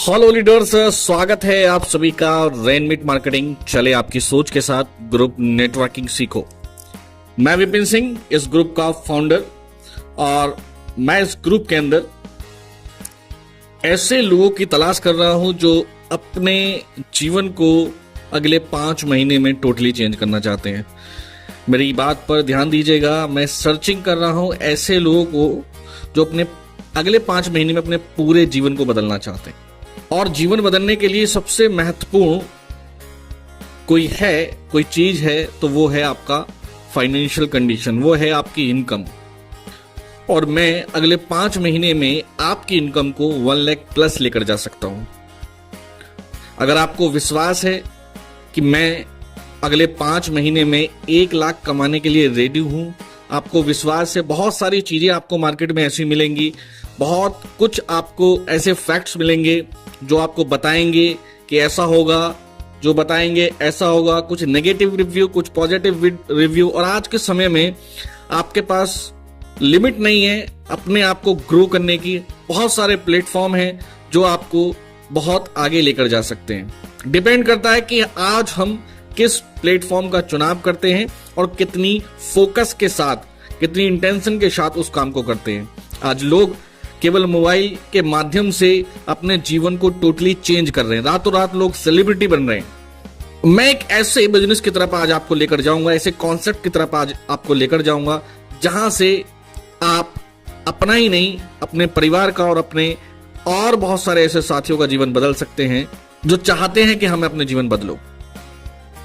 Hello leaders, स्वागत है आप सभी का रेनमिट मार्केटिंग चले आपकी सोच के साथ ग्रुप नेटवर्किंग सीखो। मैं विपिन सिंह, इस ग्रुप का फाउंडर, और मैं इस ग्रुप के अंदर ऐसे लोगों की तलाश कर रहा हूं जो अपने जीवन को अगले 5 महीने में टोटली चेंज करना चाहते हैं। मेरी बात पर ध्यान दीजिएगा, मैं सर्चिंग कर रहा हूं ऐसे लोगों को जो अपने अगले 5 महीने में अपने पूरे जीवन को बदलना चाहते हैं। और जीवन बदलने के लिए सबसे महत्वपूर्ण कोई चीज है तो वो है आपका फाइनेंशियल कंडीशन, वो है आपकी इनकम। और मैं अगले 5 महीने में आपकी इनकम को 1 लाख प्लस लेकर जा सकता हूं। अगर आपको विश्वास है कि मैं अगले 5 महीने में 1 लाख कमाने के लिए रेडी हूं, आपको विश्वास है, बहुत सारी चीजें आपको मार्केट में ऐसी मिलेंगी, बहुत कुछ आपको ऐसे फैक्ट्स मिलेंगे जो आपको बताएंगे कि ऐसा होगा, जो बताएंगे ऐसा होगा, कुछ नेगेटिव रिव्यू, कुछ पॉजिटिव रिव्यू। और आज के समय में आपके पास लिमिट नहीं है अपने आप को ग्रो करने की। बहुत सारे प्लेटफॉर्म हैं जो आपको बहुत आगे लेकर जा सकते हैं। डिपेंड करता है कि आज हम किस प्लेटफॉर्म का चुनाव करते हैं और कितनी फोकस के साथ, कितनी इंटेंशन के साथ उस काम को करते हैं। आज लोग केवल मोबाइल के माध्यम से अपने जीवन को टोटली चेंज कर रहे हैं, रातों रात लोग सेलिब्रिटी बन रहे हैं। मैं एक ऐसे बिजनेस की तरफ आज आपको लेकर जाऊंगा, ऐसे कॉन्सेप्ट की तरफ आज आपको लेकर जाऊंगा जहां से आप अपना ही नहीं, अपने परिवार का और अपने और बहुत सारे ऐसे साथियों का जीवन बदल सकते हैं जो चाहते हैं कि हमें अपने जीवन बदलो।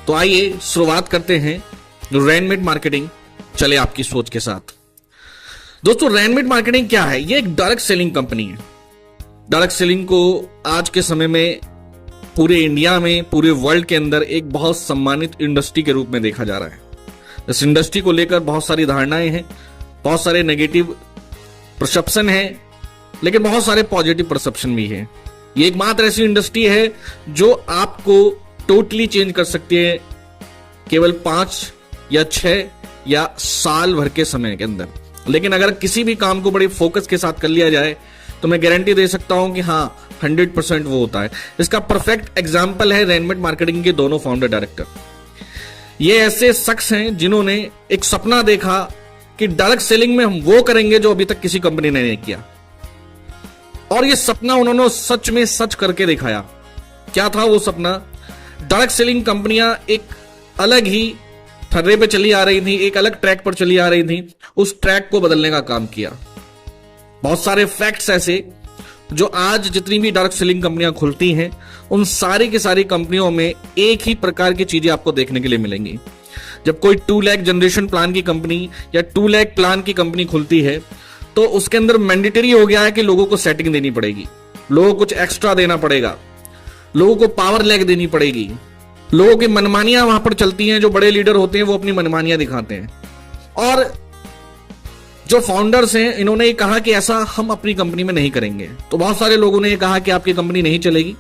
तो आइए शुरुआत करते हैं रेनमिट मार्केटिंग चले आपकी सोच के साथ। दोस्तों, रेनमिट मार्केटिंग क्या है? ये एक डायरेक्ट सेलिंग कंपनी है। डायरेक्ट सेलिंग को आज के समय में पूरे इंडिया में, पूरे वर्ल्ड के अंदर एक बहुत सम्मानित इंडस्ट्री के रूप में देखा जा रहा है। इस इंडस्ट्री को लेकर बहुत सारी धारणाएं हैं, बहुत सारे नेगेटिव परसेप्शन है, लेकिन बहुत सारे पॉजिटिव परसेप्शन भी है। ये एकमात्र ऐसी इंडस्ट्री है जो आपको टोटली चेंज कर सकती है केवल 5 या 6 या साल भर के समय के अंदर। लेकिन अगर किसी भी काम को बड़े फोकस के साथ कर लिया जाए तो मैं गारंटी दे सकता हूं कि हाँ, 100% वो होता है। इसका परफेक्ट एग्जाम्पल है रेनमिट मार्केटिंग के दोनों फाउंडर डायरेक्टर। ये ऐसे शख्स हैं जिन्होंने एक सपना देखा कि डायरेक्ट सेलिंग में हम वो करेंगे जो अभी तक किसी कंपनी ने नहीं किया, और ये सपना उन्होंने सच में सच करके दिखाया। क्या था वो सपना? डायरेक्ट सेलिंग कंपनियां एक अलग ही थर्रे पे चली आ रही थी, एक अलग ट्रैक पर चली आ रही थी, उस ट्रैक को बदलने का काम किया। बहुत सारे फैक्ट्स ऐसे जो आज जितनी भी डायरेक्ट सेलिंग कंपनियां खुलती हैं, उन सारी की सारी कंपनियों में एक ही प्रकार की चीजें आपको देखने के लिए मिलेंगी। जब कोई 2 लाख जनरेशन प्लान की कंपनी या 2 लाख प्लान की कंपनी खुलती है तो उसके अंदर मैंडेटरी हो गया है कि लोगों को सेटिंग देनी पड़ेगी, लोगों को कुछ एक्स्ट्रा देना पड़ेगा, लोगों को पावर लैग देनी पड़ेगी, लोगों की मनमानियां वहां पर चलती हैं। जो बड़े लीडर होते हैं वो अपनी मनमानियां दिखाते हैं। और जो फाउंडर्स हैं, इन्होंने कहा कि ऐसा हम अपनी कंपनी में नहीं करेंगे। तो बहुत सारे लोगों ने कहा कि आपकी कंपनी नहीं चलेगी,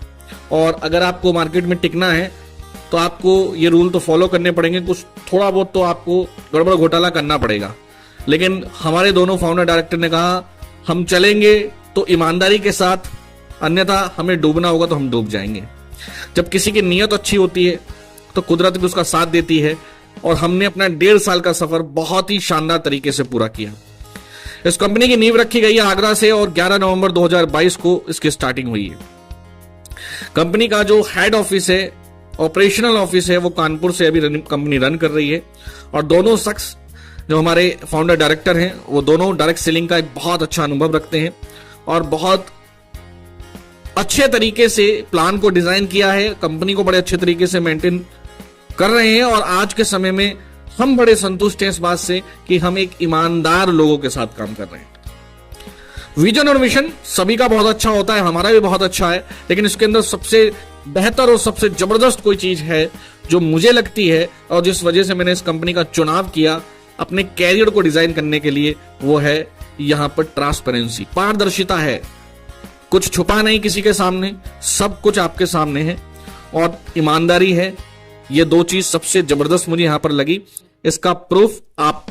और अगर आपको मार्केट में टिकना है तो आपको ये रूल तो फॉलो करने पड़ेंगे, कुछ थोड़ा बहुत तो आपको गड़बड़ घोटाला करना पड़ेगा। लेकिन हमारे दोनों फाउंडर डायरेक्टर ने कहा हम चलेंगे तो ईमानदारी के साथ, अन्यथा हमें डूबना होगा तो हम डूब जाएंगे। जब किसी की नीयत अच्छी होती है तो कुदरत भी उसका साथ देती है, और हमने अपना 1.5 साल का सफर बहुत ही शानदार तरीके से पूरा किया। इस कंपनी की नींव रखी गई है आगरा से, और 11 नवंबर 2022 को इसकी स्टार्टिंग हुई है। कंपनी का जो हेड ऑफिस है, ऑपरेशनल ऑफिस है, वो कानपुर से अभी कंपनी रन कर रही है। और दोनों शख्स जो हमारे फाउंडर डायरेक्टर हैं, वो दोनों डायरेक्ट सेलिंग का एक बहुत अच्छा अनुभव रखते हैं और बहुत अच्छे तरीके से प्लान को डिजाइन किया है, कंपनी को बड़े अच्छे तरीके से मेंटेन कर रहे हैं। और आज के समय में हम बड़े संतुष्ट हैं इस बात से कि हम एक ईमानदार लोगों के साथ काम कर रहे हैं। विजन और मिशन सभी का बहुत अच्छा होता है, हमारा भी बहुत अच्छा है, लेकिन इसके अंदर सबसे बेहतर और सबसे जबरदस्त कोई चीज है जो मुझे लगती है और जिस वजह से मैंने इस कंपनी का चुनाव किया अपने कैरियर को डिजाइन करने के लिए, वो है यहां पर ट्रांसपेरेंसी, पारदर्शिता है। कुछ छुपा नहीं किसी के सामने, सब कुछ आपके सामने है, और ईमानदारी है। ये 2 चीज सबसे जबरदस्त मुझे यहां पर लगी। इसका प्रूफ आप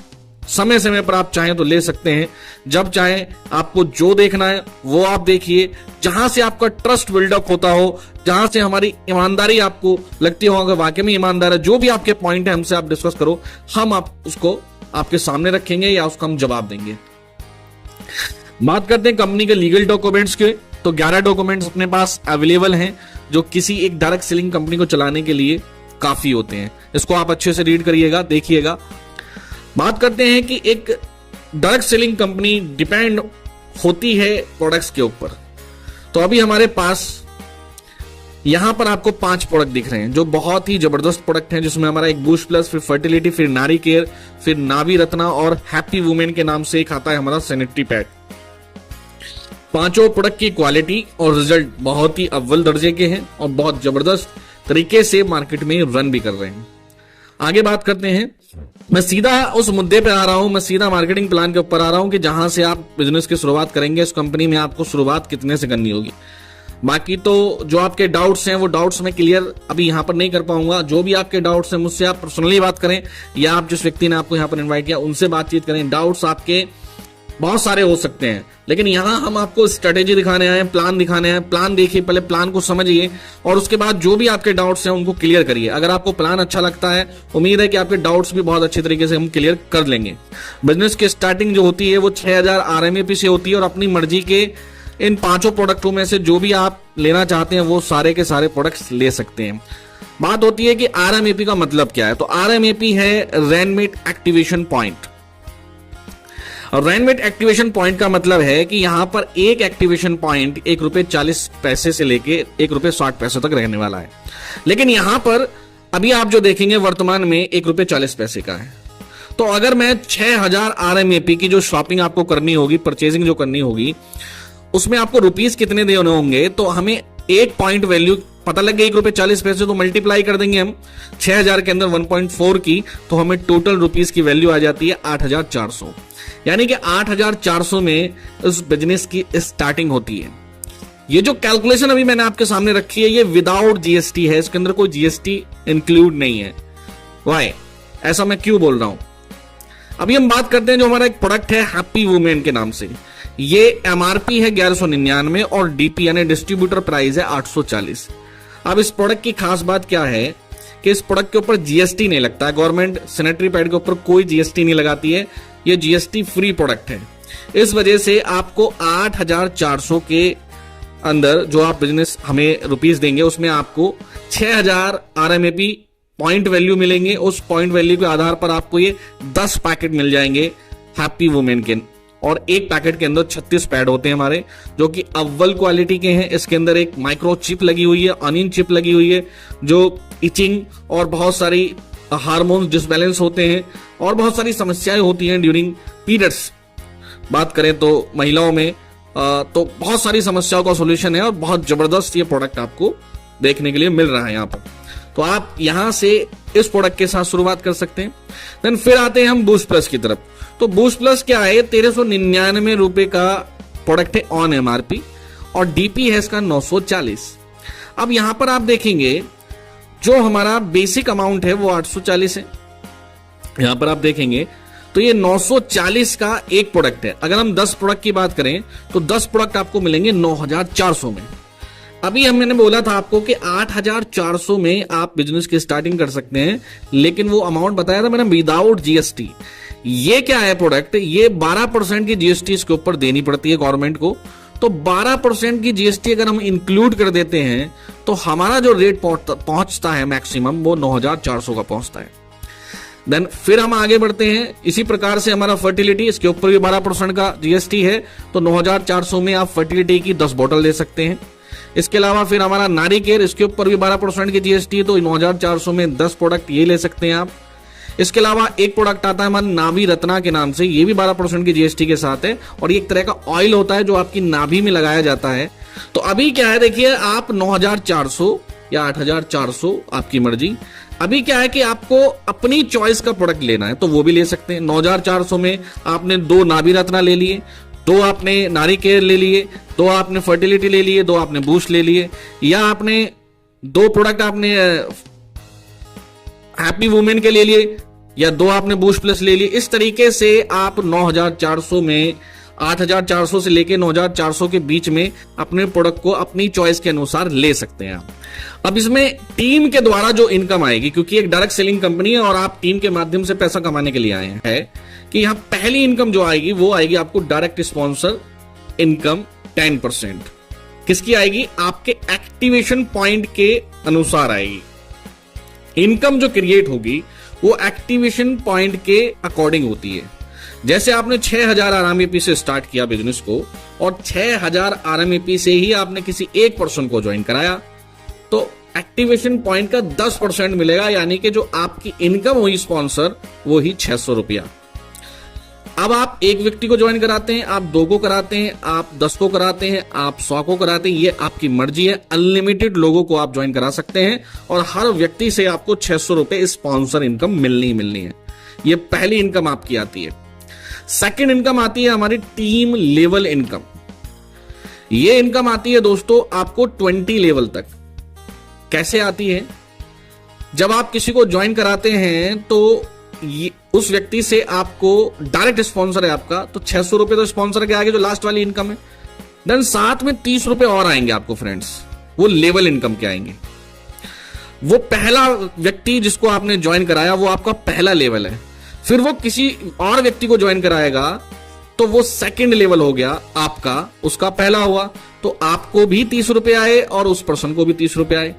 समय समय पर आप चाहें तो ले सकते हैं। जब चाहें आपको जो देखना है वो आप देखिए, जहां से आपका ट्रस्ट बिल्डअप होता हो, जहां से हमारी ईमानदारी आपको लगती हो अगर वाकई में ईमानदार है, जो भी आपके पॉइंट है हमसे आप डिस्कस करो, हम आप उसको आपके सामने रखेंगे या उसका हम जवाब देंगे। बात करते हैं कंपनी के लीगल डॉक्यूमेंट्स के, तो 11 डॉक्यूमेंट्स अपने पास अवेलेबल हैं जो किसी एक डायरेक्ट सेलिंग कंपनी को चलाने के लिए काफी होते हैं। इसको आप अच्छे से रीड करिएगा, देखिएगा। बात करते हैं कि एक डायरेक्ट सेलिंग कंपनी डिपेंड होती है प्रोडक्ट्स के ऊपर। तो अभी हमारे पास यहां पर आपको 5 प्रोडक्ट दिख रहे हैं जो बहुत ही जबरदस्त प्रोडक्ट हैं, जिसमें हमारा एक बूस्ट प्लस, फिर फर्टिलिटी, फिर नारी केयर, फिर नाभी रत्ना और हैप्पी वुमेन के नाम से एक आता है हमारा सैनिटरी पैड। पांचों प्रोडक्ट की क्वालिटी और रिजल्ट बहुत ही अव्वल दर्जे के हैं और बहुत जबरदस्त तरीके से मार्केट में रन भी कर रहे हैं। आगे बात करते हैं, मैं सीधा उस मुद्दे पे आ रहा हूं, मैं सीधा मार्केटिंग प्लान के ऊपर आ रहा हूं कि जहां से आप बिजनेस की शुरुआत करेंगे, इस कंपनी में आपको शुरुआत कितने से करनी होगी। बाकी तो जो आपके डाउट्स हैं वो डाउट्स मैं क्लियर अभी यहां पर नहीं कर पाऊंगा। जो भी आपके डाउट्स हैं मुझसे आप पर्सनली बात करें या आप जिस व्यक्ति ने आपको यहां पर इन्वाइट किया उनसे बातचीत करें। डाउट्स आपके बहुत सारे हो सकते हैं, लेकिन यहां हम आपको स्ट्रेटेजी दिखाने आए हैं, प्लान दिखाने आए हैं। प्लान देखिए, पहले प्लान को समझिए और उसके बाद जो भी आपके डाउट्स हैं उनको क्लियर करिए। अगर आपको प्लान अच्छा लगता है, उम्मीद है कि आपके डाउट्स भी बहुत अच्छे तरीके से हम क्लियर कर लेंगे। बिजनेस की स्टार्टिंग जो होती है वो 6000 RMAP से होती है और अपनी मर्जी के इन 5 प्रोडक्टों में से जो भी आप लेना चाहते हैं वो सारे के सारे प्रोडक्ट्स ले सकते हैं। बात होती है कि RMAP का मतलब क्या है, तो RMAP है रेनमेट एक्टिवेशन पॉइंट। और रेनमेट एक्टिवेशन पॉइंट का मतलब है कि यहां पर एक एक्टिवेशन पॉइंट ₹1.40 से लेके ₹1.60 तक रहने वाला है। लेकिन यहां पर अभी आप जो देखेंगे वर्तमान में ₹1.40 का है। तो अगर मैं 6000 RMAP की जो शॉपिंग आपको करनी होगी, परचेजिंग जो करनी होगी, उसमें आपको रुपीस कितने देने होंगे, तो हमें एक पॉइंट वैल्यू पता लग गया ₹1.40, तो मल्टीप्लाई कर देंगे हम 6000 के अंदर 1.4 की, तो हमें टोटल रुपीस की वैल्यू आ जाती है 8400। यानी कि 8400 में इस बिजनेस की स्टार्टिंग होती है। ये जो कैलकुलेशन अभी मैंने आपके सामने रखी है ये विदाउट GST है, इसके अंदर कोई GST इंक्लूड नहीं है। वाई, ऐसा मैं क्यों बोल रहा हूं? अभी हम बात करते हैं जो हमारा एक प्रोडक्ट है हैप्पी वुमेन के नाम से। ये MRP है 1199 और DP यानी डिस्ट्रीब्यूटर प्राइस है 840। अब इस प्रोडक्ट की खास बात क्या है कि इस प्रोडक्ट के ऊपर GST नहीं लगता है। गवर्नमेंट सैनिटरी पैड के ऊपर कोई GST नहीं लगाती है, ये GST फ्री प्रोडक्ट है। इस वजह से आपको 8400 के अंदर जो आप बिजनेस हमें रुपीस देंगे उसमें आपको 6000 RMAP पॉइंट वैल्यू मिलेंगे। उस पॉइंट वैल्यू के आधार पर आपको ये 10 पैकेट मिल जाएंगे हैप्पी वुमेन के, और एक पैकेट के अंदर 36 पैड होते हैं हमारे, जो कि अव्वल क्वालिटी के हैं। इसके अंदर एक माइक्रो चिप लगी हुई है, अनियन चिप लगी हुई है, जो इचिंग और बहुत सारी हार्मोन्स डिसबैलेंस होते हैं और बहुत सारी समस्याएं होती हैं ड्यूरिंग पीरियड्स। बात करें तो महिलाओं में तो बहुत सारी समस्याओं का सॉल्यूशन है और बहुत जबरदस्त ये प्रोडक्ट आपको देखने के लिए मिल रहा है यहाँ पर। तो आप यहां से इस प्रोडक्ट के साथ शुरुआत कर सकते हैं। देन फिर आते हैं हम बूस्ट प्लस की तरफ। तो बूस्ट प्लस क्या है, 1399 रुपए का प्रोडक्ट है ऑन MRP और DP है इसका 940। अब यहां पर आप देखेंगे जो हमारा बेसिक अमाउंट है वो 840 है। यहां पर आप देखेंगे तो ये 940 का एक प्रोडक्ट है। अगर हम 10 प्रोडक्ट की बात करें तो 10 प्रोडक्ट आपको मिलेंगे 9400 में। अभी मैंने बोला था आपको कि 8400 में आप बिजनेस की स्टार्टिंग कर सकते हैं, लेकिन वो अमाउंट बताया था मैंने विदाउट GST। ये क्या है प्रोडक्ट, ये 12% की GST इसके ऊपर देनी पड़ती है गवर्नमेंट को। तो 12% की GST अगर हम इंक्लूड कर देते हैं तो हमारा जो रेट पहुंचता है मैक्सिमम वो 9400 का पहुंचता है। देन फिर हम आगे बढ़ते हैं। इसी प्रकार से हमारा फर्टिलिटी, इसके ऊपर भी 12% का GST है, तो 9400 में आप फर्टिलिटी की 10 बोतल ले सकते हैं। इसके अलावा फिर हमारा नारी केयर, इसके ऊपर भी 12% की GST है, तो 9400 में 10 प्रोडक्ट ये ले सकते हैं आप। इसके अलावा एक प्रोडक्ट आता है हमारा नाभी रत्ना के नाम से, ये भी 12% की GST के साथ है और ये एक तरह का ऑयल होता है जो आपकी नाभि में लगाया जाता है। तो अभी क्या है देखिए, आप 9400 या 8400 आपकी मर्जी। अभी क्या है कि आपको अपनी चॉइस का प्रोडक्ट लेना है तो वो भी ले सकते हैं। 9400 में आपने 2 नाभी रत्ना ले लिए, 2 आपने नारी केयर ले लिए, 2 आपने फर्टिलिटी ले लिए, 2 आपने बूस्ट ले लिए, या आपने 2 प्रोडक्ट आपने हैप्पी वुमेन के ले लिए, या 2 आपने बूस्ट प्लस ले ली। इस तरीके से आप 9400 में 8400 से लेके 9400 के बीच में अपने प्रोडक्ट को अपनी चॉइस के अनुसार ले सकते हैं आप। अब इसमें टीम के द्वारा जो इनकम आएगी, क्योंकि एक डायरेक्ट सेलिंग कंपनी है और आप टीम के माध्यम से पैसा कमाने के लिए आए हैं, है कि यहां पहली इनकम जो आएगी वो आएगी आपको डायरेक्ट स्पॉन्सर इनकम 10%। किसकी आएगी? आपके एक्टिवेशन पॉइंट के अनुसार आएगी। इनकम जो क्रिएट होगी वो एक्टिवेशन पॉइंट के अकॉर्डिंग होती है। जैसे आपने 6000 RMAP से स्टार्ट किया बिजनेस को और 6000 RMAP से ही आपने किसी एक पर्सन को ज्वाइन कराया, तो एक्टिवेशन पॉइंट का 10% मिलेगा, यानी कि जो आपकी इनकम हुई स्पॉन्सर वो ही 600 रुपया। अब आप एक व्यक्ति को ज्वाइन कराते हैं, आप 2 को कराते हैं, आप 10 को कराते हैं, आप 100 को कराते हैं, ये आपकी मर्जी है। अनलिमिटेड लोगों को आप ज्वाइन करा सकते हैं और हर व्यक्ति से आपको 600 रुपए स्पॉन्सर इनकम मिलनी ही मिलनी है। ये पहली इनकम आपकी आती है। सेकंड इनकम आती है हमारी टीम लेवल इनकम। ये इनकम आती है दोस्तों आपको 20 लेवल तक। कैसे आती है? जब आप किसी को ज्वाइन कराते हैं तो उस व्यक्ति से आपको डायरेक्ट स्पॉन्सर है आपका, तो 600 रुपए तो स्पॉन्सर के आगे जो लास्ट वाली इनकम है, देन साथ में 30 रुपए और आएंगे आपको फ्रेंड्स, वो लेवल इनकम के आएंगे। वो पहला व्यक्ति जिसको आपने ज्वाइन कराया वो आपका पहला लेवल है। फिर वो किसी और व्यक्ति को ज्वाइन कराएगा तो वो सेकंड लेवल हो गया आपका, उसका पहला हुआ, तो आपको भी 30 रुपए आए और उस पर्सन को भी 30 रुपए आए।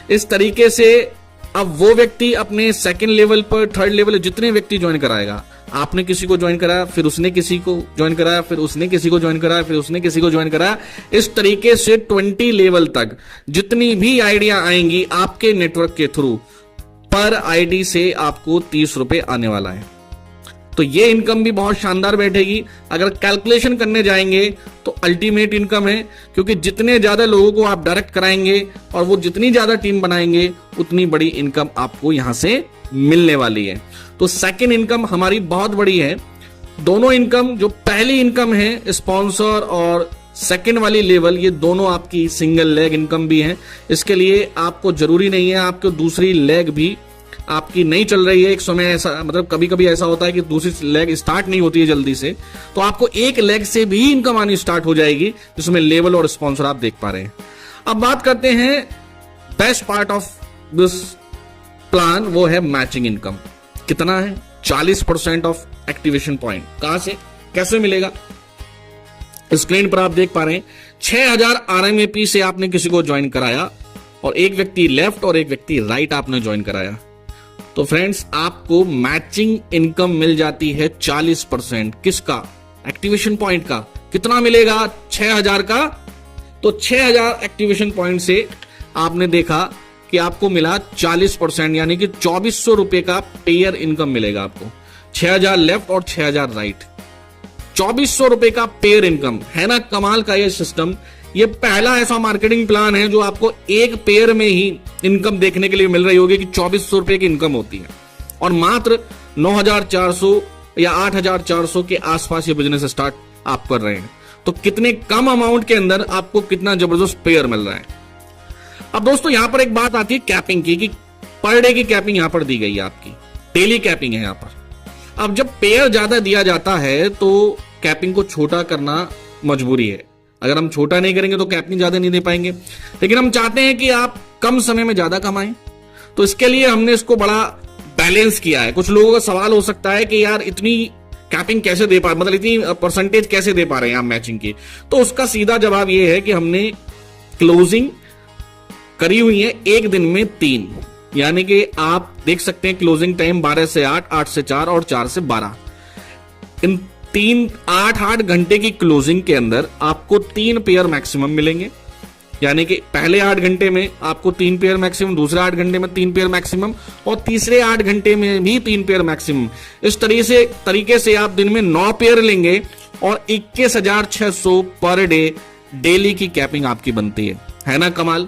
इस तरीके से अब वो व्यक्ति अपने सेकंड लेवल पर, थर्ड लेवल, जितने व्यक्ति ज्वाइन कराएगा, आपने किसी को ज्वाइन कराया, फिर उसने किसी को ज्वाइन कराया, फिर उसने किसी को ज्वाइन कराया, फिर उसने किसी को ज्वाइन कराया, इस तरीके से 20 लेवल तक जितनी भी आइडिया आएंगी आपके नेटवर्क के थ्रू, पर आईडी से आपको 30 रुपए आने वाला है। तो ये इनकम भी बहुत शानदार बैठेगी। अगर कैलकुलेशन करने जाएंगे तो अल्टीमेट इनकम है, क्योंकि जितने ज्यादा लोगों को आप डायरेक्ट कराएंगे और वो जितनी ज्यादा टीम बनाएंगे उतनी बड़ी इनकम आपको यहां से मिलने वाली है। तो सेकंड इनकम हमारी बहुत बड़ी है। दोनों इनकम, जो पहली इनकम है स्पॉन्सर और सेकंड वाली लेवल, ये दोनों आपकी सिंगल लेग इनकम भी है। इसके लिए आपको जरूरी नहीं है आपको दूसरी लेग भी आपकी नहीं चल रही है, एक समय ऐसा, मतलब कभी कभी ऐसा होता है कि दूसरी लेग स्टार्ट नहीं होती है जल्दी से, तो आपको एक लेग से भी इनकम आनी स्टार्ट हो जाएगी, जिसमें लेवल और स्पॉन्सर आप देख पा रहे हैं। अब बात करते हैं best part of this plan, वो है मैचिंग इनकम। कितना है? 40% ऑफ एक्टिवेशन पॉइंट। कहां से, कैसे मिलेगा? स्क्रीन पर आप देख पा रहे हैं 6000 RMAP से आपने किसी को ज्वाइन कराया और एक व्यक्ति लेफ्ट और एक व्यक्ति राइट आपने ज्वाइन कराया, तो फ्रेंड्स आपको मैचिंग इनकम मिल जाती है 40%। किसका? एक्टिवेशन पॉइंट का। कितना मिलेगा? 6000 का। तो 6000 एक्टिवेशन पॉइंट से आपने देखा कि आपको मिला 40%, यानी कि 2400 रुपए का पेयर इनकम मिलेगा आपको। 6000 लेफ्ट और 6000 राइट, 2400 रुपए का पेयर इनकम है ना। कमाल का ये सिस्टम। ये पहला ऐसा मार्केटिंग प्लान है जो आपको एक पेयर में ही इनकम देखने के लिए मिल रही होगी कि 2400 रुपए की इनकम होती है, और मात्र 9400 या 8400 के आसपास ये बिजनेस स्टार्ट आप कर रहे हैं। तो कितने कम अमाउंट के अंदर आपको कितना जबरदस्त पेयर मिल रहा है। अब दोस्तों यहां पर एक बात आती है कैपिंग की, कि पर डे की कैपिंग यहां पर दी गई है, आपकी डेली कैपिंग है यहां पर। अब जब पेयर ज्यादा दिया जाता है तो कैपिंग को छोटा करना मजबूरी है। अगर हम छोटा नहीं करेंगे तो कैपिंग ज्यादा नहीं दे पाएंगे, लेकिन हम चाहते हैं कि आप कम समय में ज्यादा कमाएं, तो इसके लिए हमने इसको बड़ा बैलेंस किया है। कुछ लोगों का सवाल हो सकता है कि यार इतनी कैपिंग कैसे दे पा, मतलब इतनी परसेंटेज कैसे दे पा रहे हैं आप मैचिंग की। तो उसका सीधा जवाब यह है कि हमने क्लोजिंग करी हुई है एक दिन में 3, यानी कि आप देख सकते हैं क्लोजिंग टाइम 12 से 8, 8 से 4 और 4 से 12। इन 8 घंटे की क्लोजिंग के अंदर आपको 3 पेयर मैक्सिमम मिलेंगे, यानी कि पहले 8 घंटे में आपको 3 पेयर मैक्सिमम, दूसरे 8 घंटे में 3 पेयर मैक्सिमम और तीसरे 8 घंटे में भी 3 पेयर मैक्सिमम। इस तरीके से आप दिन में 9 पेयर लेंगे और 21,600 पर डे डेली की कैपिंग आपकी बनती है ना कमाल।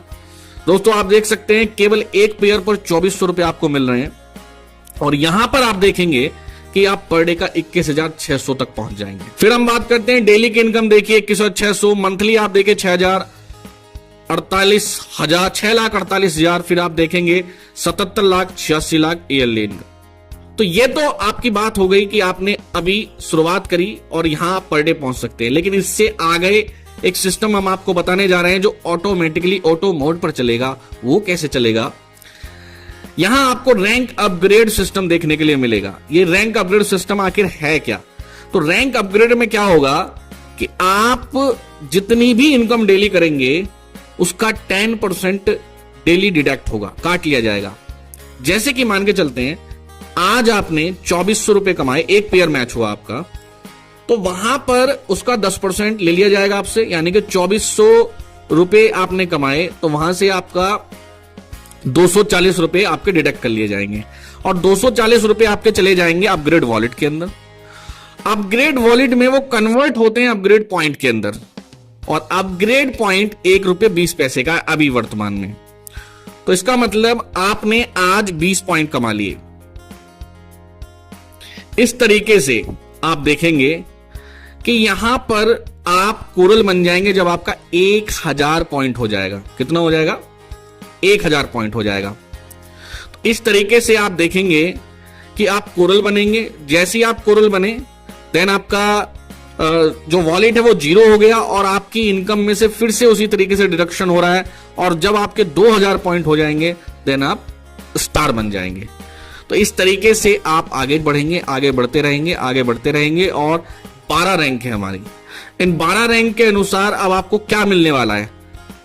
दोस्तों आप देख सकते हैं केवल एक पेयर पर 2400 रुपए आपको मिल रहे हैं, और यहां पर आप देखेंगे कि आप पर डे का 21,600 तक पहुंच जाएंगे। फिर हम बात करते हैं डेली की इनकम। देखिए 21,600, मंथली आप देखिए 6,48,000, फिर आप देखेंगे 77,86,00,000 ईयरली इनकम। तो ये तो आपकी बात हो गई कि आपने अभी शुरुआत करी और यहां आप पर डे पहुंच सकते हैं, लेकिन इससे आगे एक सिस्टम हम आपको बताने जा रहे हैं जो ऑटोमेटिकली ऑटो मोड पर चलेगा। वो कैसे चलेगा? यहां आपको रैंक अपग्रेड सिस्टम देखने के लिए मिलेगा। ये रैंक अपग्रेड सिस्टम आखिर है क्या? तो रैंक अपग्रेड में क्या होगा कि आप जितनी भी इनकम डेली करेंगे उसका 10% डेली डिडक्ट होगा, काट लिया जाएगा। जैसे कि मान के चलते हैं आज आपने 2400 रुपए कमाए, एक पेयर मैच हुआ आपका, तो वहां पर उसका 10% ले लिया जाएगा आपसे, यानी कि 2400 रुपए आपने कमाए तो वहां से आपका 240 रुपए आपके डिडक्ट कर लिए जाएंगे और 240 रुपए आपके चले जाएंगे अपग्रेड वॉलेट के अंदर। अपग्रेड वॉलेट में वो कन्वर्ट होते हैं अपग्रेड पॉइंट के अंदर, और अपग्रेड पॉइंट ₹1.20 का अभी वर्तमान में। तो इसका मतलब आपने आज 20 पॉइंट कमा लिए। इस तरीके से आप देखेंगे कि यहां पर आप कोरल बन जाएंगे जब आपका 1000 पॉइंट हो जाएगा। कितना हो जाएगा? 1000 पॉइंट हो जाएगा। तो इस तरीके से आप देखेंगे कि आप कोरल बनेंगे। जैसे ही आप कोरल बने देन आपका जो वॉलेट है वो 0 हो गया और आपकी इनकम में से फिर से उसी तरीके से डिडक्शन हो रहा है, और जब आपके 2000 पॉइंट हो जाएंगे देन आप स्टार बन जाएंगे। तो इस तरीके से आप आगे बढ़ेंगे, आगे बढ़ते रहेंगे, आगे बढ़ते रहेंगे। और 12 रैंक है हमारी। इन 12 रैंक के अनुसार अब आपको क्या मिलने वाला है?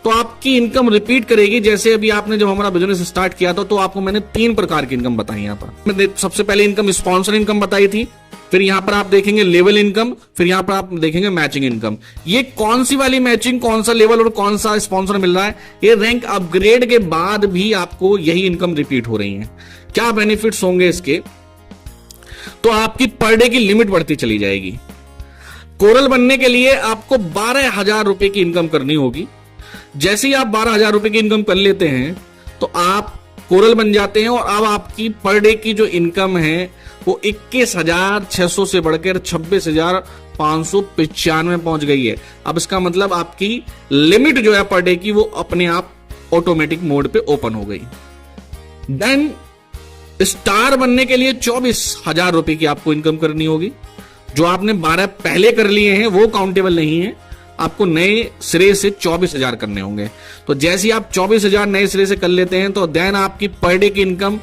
तो आपकी इनकम रिपीट करेगी। जैसे अभी आपने जब हमारा बिजनेस स्टार्ट किया था तो आपको मैंने 3 प्रकार की इनकम बताई। यहाँ पर मैंने सबसे पहले इनकम स्पॉन्सर इनकम बताई थी, फिर यहां पर आप देखेंगे लेवल इनकम, फिर यहां पर आप देखेंगे मैचिंग इनकम। ये कौन सी वाली मैचिंग, कौन सा लेवल और कौन सा स्पॉन्सर मिल रहा है? ये रैंक अपग्रेड के बाद भी आपको यही इनकम रिपीट हो रही है। क्या बेनिफिट्स होंगे इसके? तो आपकी पर डे की लिमिट बढ़ती चली जाएगी। कोरल बनने के लिए आपको 12,000 रुपए की इनकम करनी होगी। जैसे ही आप 12,000 रुपए की इनकम कर लेते हैं तो आप कोरल बन जाते हैं, और अब आपकी पर डे की जो इनकम है वो 21,600 से बढ़कर 26,595 पहुंच गई है। अब इसका मतलब आपकी लिमिट जो है पर डे की वो अपने आप ऑटोमेटिक मोड पे ओपन हो गई। देन स्टार बनने के लिए 24,000 रुपए की आपको इनकम करनी होगी। जो आपने 12 पहले कर लिए हैं वो काउंटेबल नहीं है, आपको नए सिरे से 24,000 करने होंगे। तो जैसे ही आप 24,000 नए सिरे से कर लेते हैं तो देन आपकी पर डे की इनकम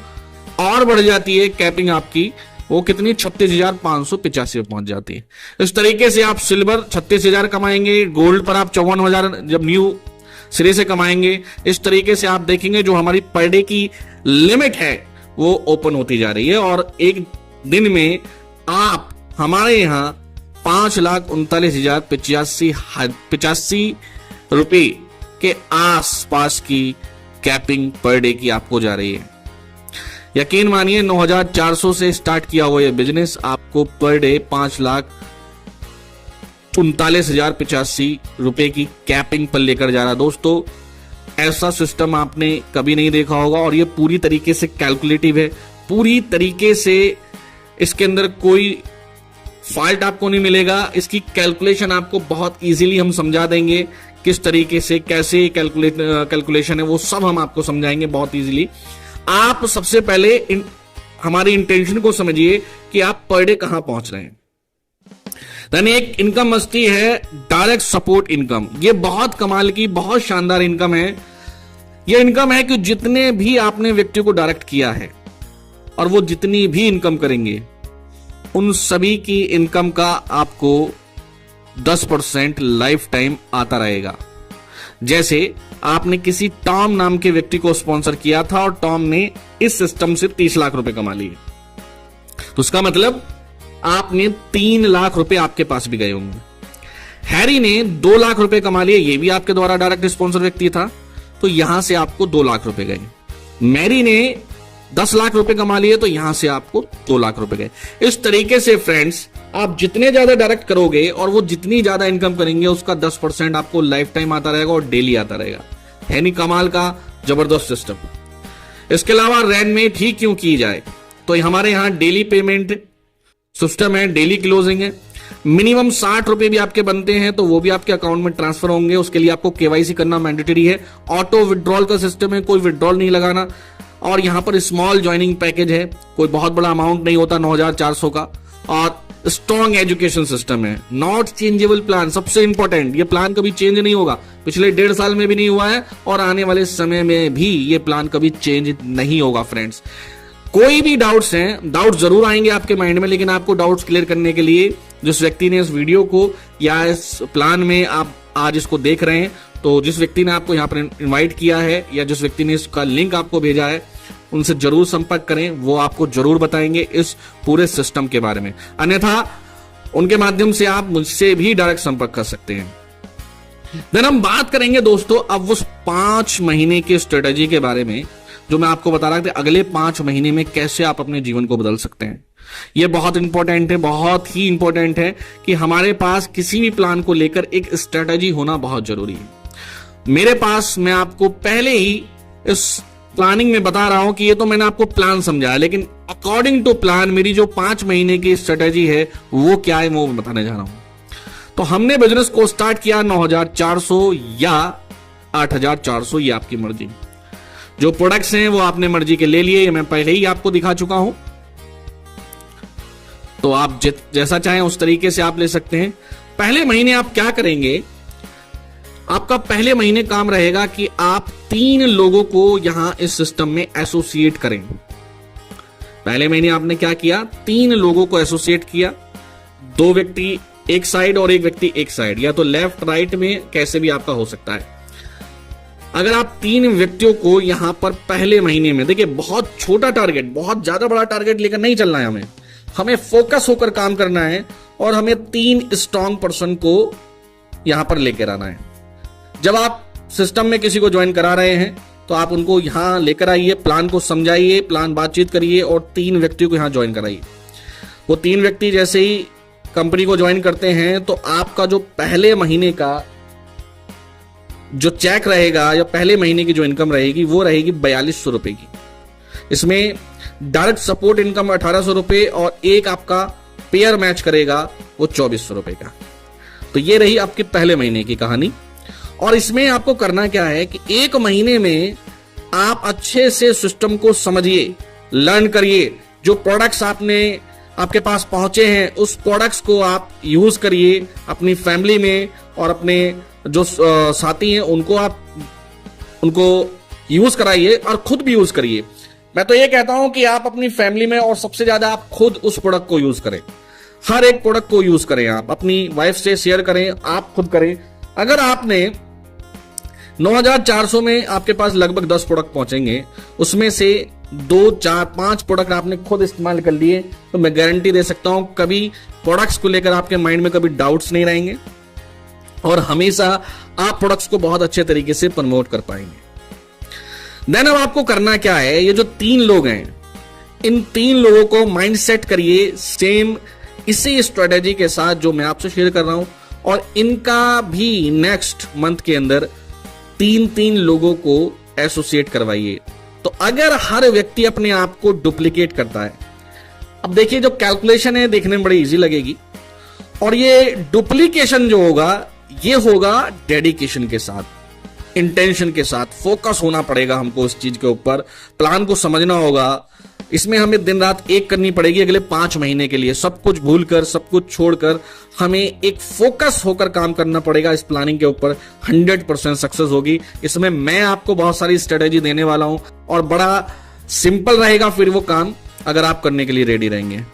और बढ़ जाती है। कैपिंग आपकी वो कितनी 36,585 पे पहुंच जाती है। इस तरीके से आप सिल्वर 36,000 कमाएंगे, गोल्ड पर आप 54,000 जब न्यू सिरे से कमाएंगे। इस तरीके से आप देखेंगे जो हमारी पर डे की लिमिट है वो ओपन होती जा रही है, और एक दिन में आप हमारे यहां 5,39,085 रुपए के आसपास की कैपिंग पर डे की आपको जा रही है। यकीन मानिए 9,400 से स्टार्ट किया हुआ ये बिजनेस आपको पर डे 5,39,085 रुपए की कैपिंग पर लेकर जा रहा। दोस्तों ऐसा सिस्टम आपने कभी नहीं देखा होगा, और ये पूरी तरीके से कैलकुलेटिव है। पूरी तरीके से इसके अंदर कोई फॉल्ट आपको नहीं मिलेगा। इसकी कैलकुलेशन आपको बहुत इजीली हम समझा देंगे, किस तरीके से कैसे कैलकुलेशन है वो सब हम आपको समझाएंगे बहुत इजीली। आप सबसे पहले हमारी इंटेंशन को समझिए कि आप पर डे कहां पहुंच रहे हैं। यानी एक इनकम मस्ती है डायरेक्ट सपोर्ट इनकम। ये बहुत कमाल की, बहुत शानदार इनकम है। ये इनकम है कि जितने भी आपने व्यक्ति को डायरेक्ट किया है और वो जितनी भी इनकम करेंगे उन सभी की इनकम का आपको 10% लाइफ टाइम आता रहेगा। जैसे आपने किसी टॉम नाम के व्यक्ति को स्पॉन्सर किया था और टॉम ने इस सिस्टम से 30 लाख रुपए कमा लिए, तो उसका मतलब आपने 3 लाख रुपए आपके पास भी गए होंगे। हैरी ने 2 लाख रुपए कमा लिए, ये भी आपके द्वारा डायरेक्ट स्पॉन्सर व्यक्ति था, तो यहां से आपको 2 लाख रुपए गए। मैरी ने 10 लाख रुपए कमा लिए, तो यहां से आपको 2 लाख रुपए गए। इस तरीके से फ्रेंड्स आप जितने ज्यादा डायरेक्ट करोगे और वो जितनी ज्यादा इनकम करेंगे उसका 10% आपको लाइफ टाइम आता रहेगा और डेली आता रहेगा। है नहीं कमाल का जबरदस्त सिस्टम। इसके अलावा रैन में ठीक क्यों की जाए, तो हमारे यहां डेली पेमेंट सिस्टम है, डेली क्लोजिंग है। मिनिमम 60 रुपए भी आपके बनते हैं तो वो भी आपके अकाउंट में ट्रांसफर होंगे। उसके लिए आपको केवाईसी करना मैंडेटरी है। ऑटो विड्रॉल का सिस्टम है, कोई विड्रॉल नहीं लगाना। और यहाँ पर स्मॉल ज्वाइनिंग पैकेज है, कोई बहुत बड़ा अमाउंट नहीं होता 9,400 का, और स्ट्रॉन्ग एजुकेशन सिस्टम है, नॉट चेंजेबल प्लान, सबसे इंपॉर्टेंट ये प्लान कभी चेंज नहीं होगा, पिछले 1.5 साल में भी नहीं हुआ है और आने वाले समय में भी ये प्लान कभी चेंज नहीं होगा फ्रेंड्स। कोई भी डाउट्स हैं, डाउट जरूर आएंगे आपके माइंड में, लेकिन आपको डाउट्स क्लियर करने के लिए जिस व्यक्ति ने इस वीडियो को या इस प्लान में आप आज इसको देख रहे हैं, तो जिस व्यक्ति ने आपको यहाँ पर इन्वाइट किया है या जिस व्यक्ति ने इसका लिंक आपको भेजा है, उनसे जरूर संपर्क करें, वो आपको जरूर बताएंगे इस पूरे सिस्टम के बारे में। अन्यथा उनके माध्यम से आप मुझसे भी डायरेक्ट संपर्क कर सकते हैं। देन हम बात करेंगे दोस्तों अब उस 5 महीने की स्ट्रेटेजी के बारे में जो मैं आपको बता रहा था, अगले 5 महीने में कैसे आप अपने जीवन को बदल सकते हैं। यह बहुत इंपॉर्टेंट है, बहुत ही इंपॉर्टेंट है कि हमारे पास किसी भी प्लान को लेकर एक स्ट्रेटेजी होना बहुत जरूरी है। मेरे पास, मैं आपको पहले ही इस प्लानिंग में बता रहा हूं कि ये तो मैंने आपको प्लान समझाया, लेकिन अकॉर्डिंग टू प्लान मेरी जो 5 महीने की स्ट्रेटेजी है वो क्या है वो मैं बताने जा रहा हूं। तो हमने बिजनेस को स्टार्ट किया 9,400 या 8,400, ये आपकी मर्जी। जो प्रोडक्ट्स हैं वो आपने मर्जी के ले लिए, मैं पहले ही आपको दिखा चुका हूं, तो आप जैसा चाहें उस तरीके से आप ले सकते हैं। पहले महीने आप क्या करेंगे, आपका पहले महीने काम रहेगा कि आप 3 लोगों को यहां इस सिस्टम में एसोसिएट करें। पहले महीने आपने क्या किया, 3 लोगों को एसोसिएट किया, 2 व्यक्ति एक साइड और 1 व्यक्ति एक साइड, या तो लेफ्ट राइट में कैसे भी आपका हो सकता है। अगर आप 3 व्यक्तियों को यहां पर पहले महीने में, देखिए बहुत छोटा टारगेट, बहुत ज्यादा बड़ा टारगेट लेकर नहीं चलना है, हमें फोकस होकर काम करना है और हमें 3 स्ट्रॉन्ग पर्सन को यहां पर लेकर आना है। जब आप सिस्टम में किसी को ज्वाइन करा रहे हैं तो आप उनको यहां लेकर आइए, प्लान को समझाइए, प्लान बातचीत करिए और 3 व्यक्तियों को यहां ज्वाइन कराइए। वो 3 व्यक्ति जैसे ही कंपनी को ज्वाइन करते हैं तो आपका जो पहले महीने का जो चेक रहेगा या पहले महीने की जो इनकम रहेगी वो रहेगी 4,200 रुपए की। इसमें डायरेक्ट सपोर्ट इनकम 1,800 रुपए और एक आपका पेयर मैच करेगा वो 2,400 रुपए का। तो ये रही आपके पहले महीने की कहानी। और इसमें आपको करना क्या है कि 1 महीने में आप अच्छे से सिस्टम को समझिए, लर्न करिए, जो प्रोडक्ट्स आपके पास पहुंचे हैं उस प्रोडक्ट्स को आप यूज करिए अपनी फैमिली में, और अपने जो साथी हैं उनको यूज कराइए और खुद भी यूज करिए। मैं तो ये कहता हूं कि आप अपनी फैमिली में और सबसे ज्यादा आप खुद उस प्रोडक्ट को यूज करें, हर एक प्रोडक्ट को यूज करें, आप अपनी वाइफ से शेयर करें, आप खुद करें। अगर आपने 9,400 में आपके पास लगभग 10 प्रोडक्ट पहुंचेंगे, उसमें से 2, 4, 5 प्रोडक्ट आपने खुद इस्तेमाल कर लिए, तो मैं गारंटी दे सकता हूं कभी प्रोडक्ट्स को लेकर आपके माइंड में कभी डाउट्स नहीं रहेंगे और हमेशा आप प्रोडक्ट्स को बहुत अच्छे तरीके से प्रमोट कर पाएंगे। देन अब आपको करना क्या है, ये जो 3 लोग हैं, इन 3 लोगों को माइंड सेट करिए सेम इसी स्ट्रेटेजी के साथ जो मैं आपसे शेयर कर रहा हूं, और इनका भी नेक्स्ट मंथ के अंदर 3 लोगों को एसोसिएट करवाइए। तो अगर हर व्यक्ति अपने आप को डुप्लीकेट करता है, अब देखिए जो कैलकुलेशन है देखने में बड़ी इजी लगेगी, और ये डुप्लीकेशन जो होगा ये होगा डेडिकेशन के साथ, इंटेंशन के साथ, फोकस होना पड़ेगा हमको इस चीज के ऊपर, प्लान को समझना होगा, इसमें हमें दिन रात एक करनी पड़ेगी अगले 5 महीने के लिए, सब कुछ भूलकर, सब कुछ छोड़कर हमें एक फोकस होकर काम करना पड़ेगा इस प्लानिंग के ऊपर। 100% सक्सेस होगी। इसमें मैं आपको बहुत सारी स्ट्रेटेजी देने वाला हूं और बड़ा सिंपल रहेगा फिर वो काम, अगर आप करने के लिए रेडी रहेंगे।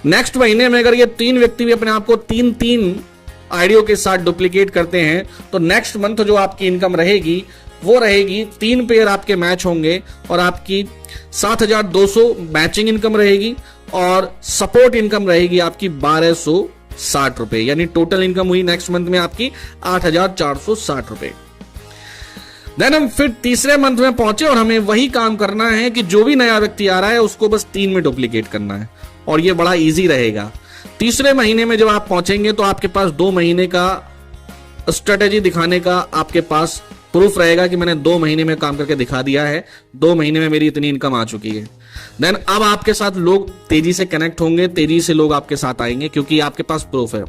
नेक्स्ट महीने में अगर ये 3 व्यक्ति भी अपने आप को 3 आइडियो के साथ डुप्लीकेट करते हैं तो नेक्स्ट मंथ जो आपकी इनकम रहेगी वो रहेगी 3 पेयर आपके मैच होंगे और आपकी 7,200 मैचिंग इनकम रहेगी और सपोर्ट इनकम रहेगी आपकी 1,260 रुपए, यानी टोटल इनकम हुई नेक्स्ट मंथ में आपकी 8,460 रुपए। देन हम फिर तीसरे मंथ में पहुंचे और हमें वही काम करना है कि जो भी नया व्यक्ति आ रहा है उसको बस 3 में डुप्लीकेट करना है और ये बड़ा इजी रहेगा। तीसरे महीने में जब आप पहुंचेंगे तो आपके पास 2 महीने का स्ट्रेटेजी दिखाने का आपके पास प्रूफ रहेगा कि मैंने 2 महीने में काम करके दिखा दिया है, 2 महीने में मेरी इतनी इनकम आ चुकी है। देन अब आपके साथ लोग तेजी से कनेक्ट होंगे, तेजी से लोग आपके साथ आएंगे क्योंकि आपके पास प्रूफ है।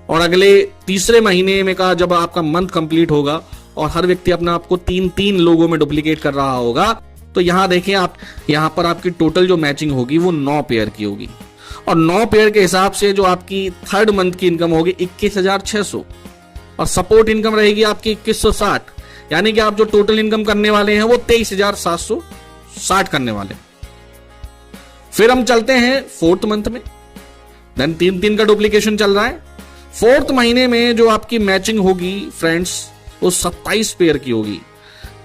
और अगले तीसरे महीने में का जब आपका मंथ कंप्लीट होगा और हर व्यक्ति अपना आपको 3 लोगों में डुप्लीकेट कर रहा होगा तो यहां देखिए आप, यहां पर आपकी टोटल जो मैचिंग होगी वो 9 पेयर की होगी, और 9 पेयर के हिसाब से जो आपकी थर्ड मंथ की इनकम होगी 21,600, और सपोर्ट इनकम रहेगी आपकी 2160, यानी कि आप जो टोटल इनकम करने वाले हैं वो 23,760 करने वाले। फिर हम चलते हैं फोर्थ मंथ में, देन 3-3 का डुप्लीकेशन चल रहा है। फोर्थ महीने में जो आपकी मैचिंग होगी फ्रेंड्स वो 27 पेयर की होगी।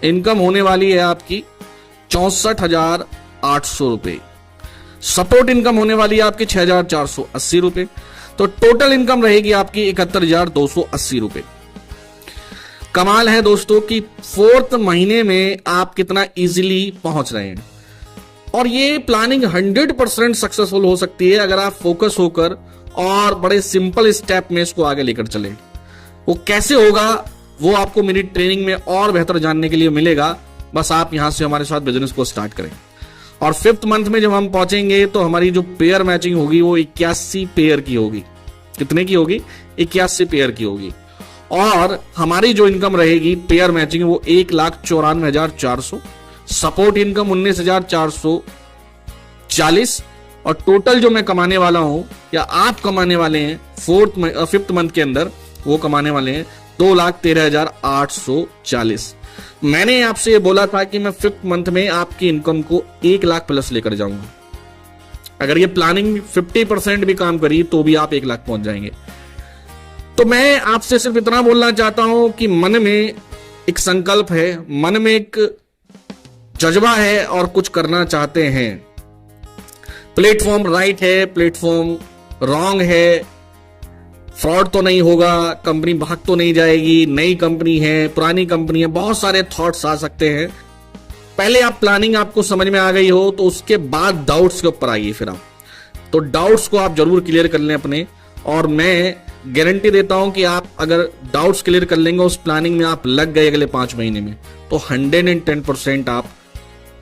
इनकम होने वाली है आपकी 64,800 रुपए। सपोर्ट इनकम होने वाली है आपकी 6,480 रुपए। तो टोटल इनकम रहेगी आपकी 71,280 रुपए। कमाल है दोस्तों कि फोर्थ महीने में आप कितना इजीली पहुंच रहे हैं, और ये प्लानिंग 100% सक्सेसफुल हो सकती है अगर आप फोकस होकर और बड़े सिंपल स्टेप में इसको आगे लेकर चले। वो कैसे होगा वो आपको मेरी ट्रेनिंग में और बेहतर जानने के लिए मिलेगा, बस आप यहां से हमारे साथ बिजनेस को स्टार्ट करें। और फिफ्थ मंथ में जब हम पहुंचेंगे तो हमारी जो पेयर मैचिंग होगी वो 81 पेयर की होगी। कितने की होगी? 81 पेयर की होगी। और हमारी जो इनकम रहेगी पेयर मैचिंग वो 1,94,400, सपोर्ट इनकम 19,440, और टोटल जो मैं कमाने वाला हूं या आप कमाने वाले हैं फिफ्थ मंथ के अंदर वो कमाने वाले हैं 2,13,840। मैंने आपसे ये बोला था कि मैं फिफ्थ मंथ में आपकी इनकम को 1 लाख प्लस लेकर जाऊंगा। अगर ये प्लानिंग 50% भी काम करी तो भी आप 1 लाख पहुंच जाएंगे। तो मैं आपसे सिर्फ इतना बोलना चाहता हूं कि मन में एक संकल्प है, मन में एक जज्बा है और कुछ करना चाहते हैं। प्लेटफॉर्म राइट है, प्लेटफॉर्म रॉन्ग है, फ्रॉड तो नहीं होगा, कंपनी भाग तो नहीं जाएगी, नई कंपनी है, पुरानी कंपनी है, बहुत सारे थॉट्स आ सकते हैं। पहले आप प्लानिंग आपको समझ में आ गई हो तो उसके बाद डाउट्स के ऊपर आइए। फिर आप तो डाउट्स को आप जरूर क्लियर कर लें अपने, और मैं गारंटी देता हूं कि आप अगर डाउट्स क्लियर कर लेंगे, उस प्लानिंग में आप लग गए अगले 5 महीने में, तो 110% आप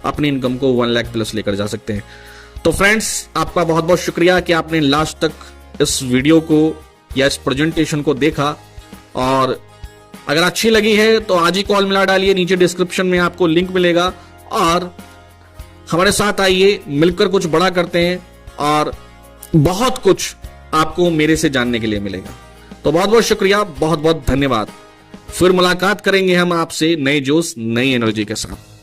अपनी इनकम को 1 लाख प्लस लेकर जा सकते हैं। तो फ्रेंड्स, आपका बहुत बहुत शुक्रिया कि आपने लास्ट तक इस वीडियो को या इस प्रेजेंटेशन को देखा, और अगर अच्छी लगी है तो आज ही कॉल मिला डालिए, नीचे डिस्क्रिप्शन में आपको लिंक मिलेगा, और हमारे साथ आइए, मिलकर कुछ बड़ा करते हैं, और बहुत कुछ आपको मेरे से जानने के लिए मिलेगा। तो बहुत बहुत शुक्रिया, बहुत बहुत धन्यवाद। फिर मुलाकात करेंगे हम आपसे नए जोश नई एनर्जी के साथ।